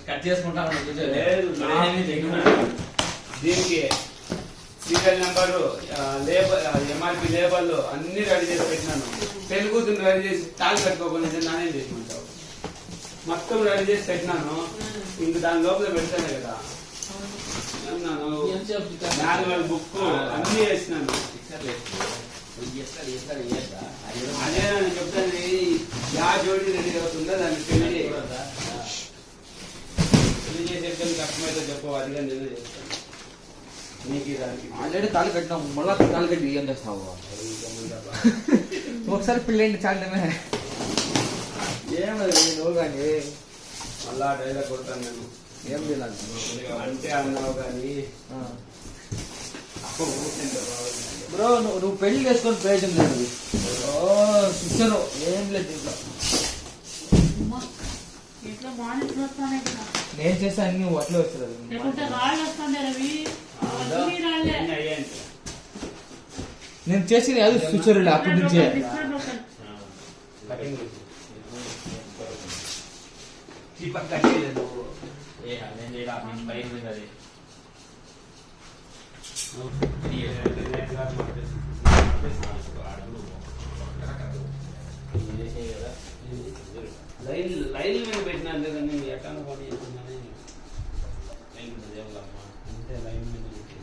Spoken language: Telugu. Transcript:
కట్ చేసుకుంటాను. దీనికి serial number, labour, MRP label అన్ని రెడీ చేసి పెట్టినాను. పెళ్లి కూతురు రెడీ చేసి తాళి కట్టుకోకుండా నానేం చేసుకుంటావు. మొత్తం రెడీ చేసి పెట్టినాను. ఇంక దాని లోపల పెడతానే కదా మాన్యువల్ బుక్ అన్ని వేసినాను. అదే నేను చెప్తాను, యా జోడి రెడీ అవుతుందో దాన్ని పెళ్లి చేసేది కష్టమైతే చెప్పు. అదిగా నేను చేస్తాను. నీకు దానికి ఆల్రెడీ తాళి కట్టినాం, మళ్ళా తాళి కట్టి ఏం చేస్తావు? ఒకసారి పెళ్ళండి చాలమే. ఏమది నువ్వు కానీ మళ్ళా డైలాగ్ కొడతాను నేను. ఏం చేయాలి అంటే అన్నావు కానీ బ్రో, నువ్వు పెళ్లి చేసుకొని ప్రయోజనం లేదు. శిక్షను ఏం లేదు దీంట్లో. నేను చేస్తే అన్ని నువ్వు అట్లే వస్తుంది. నేను చేసింది అది ఫ్యూచర్ అప్పటి నుంచే. లైన్ మీద పెట్టినా లేదని ఎక్కడ పని చేస్తున్నానే. అంటే లైన్ మీద పెట్టి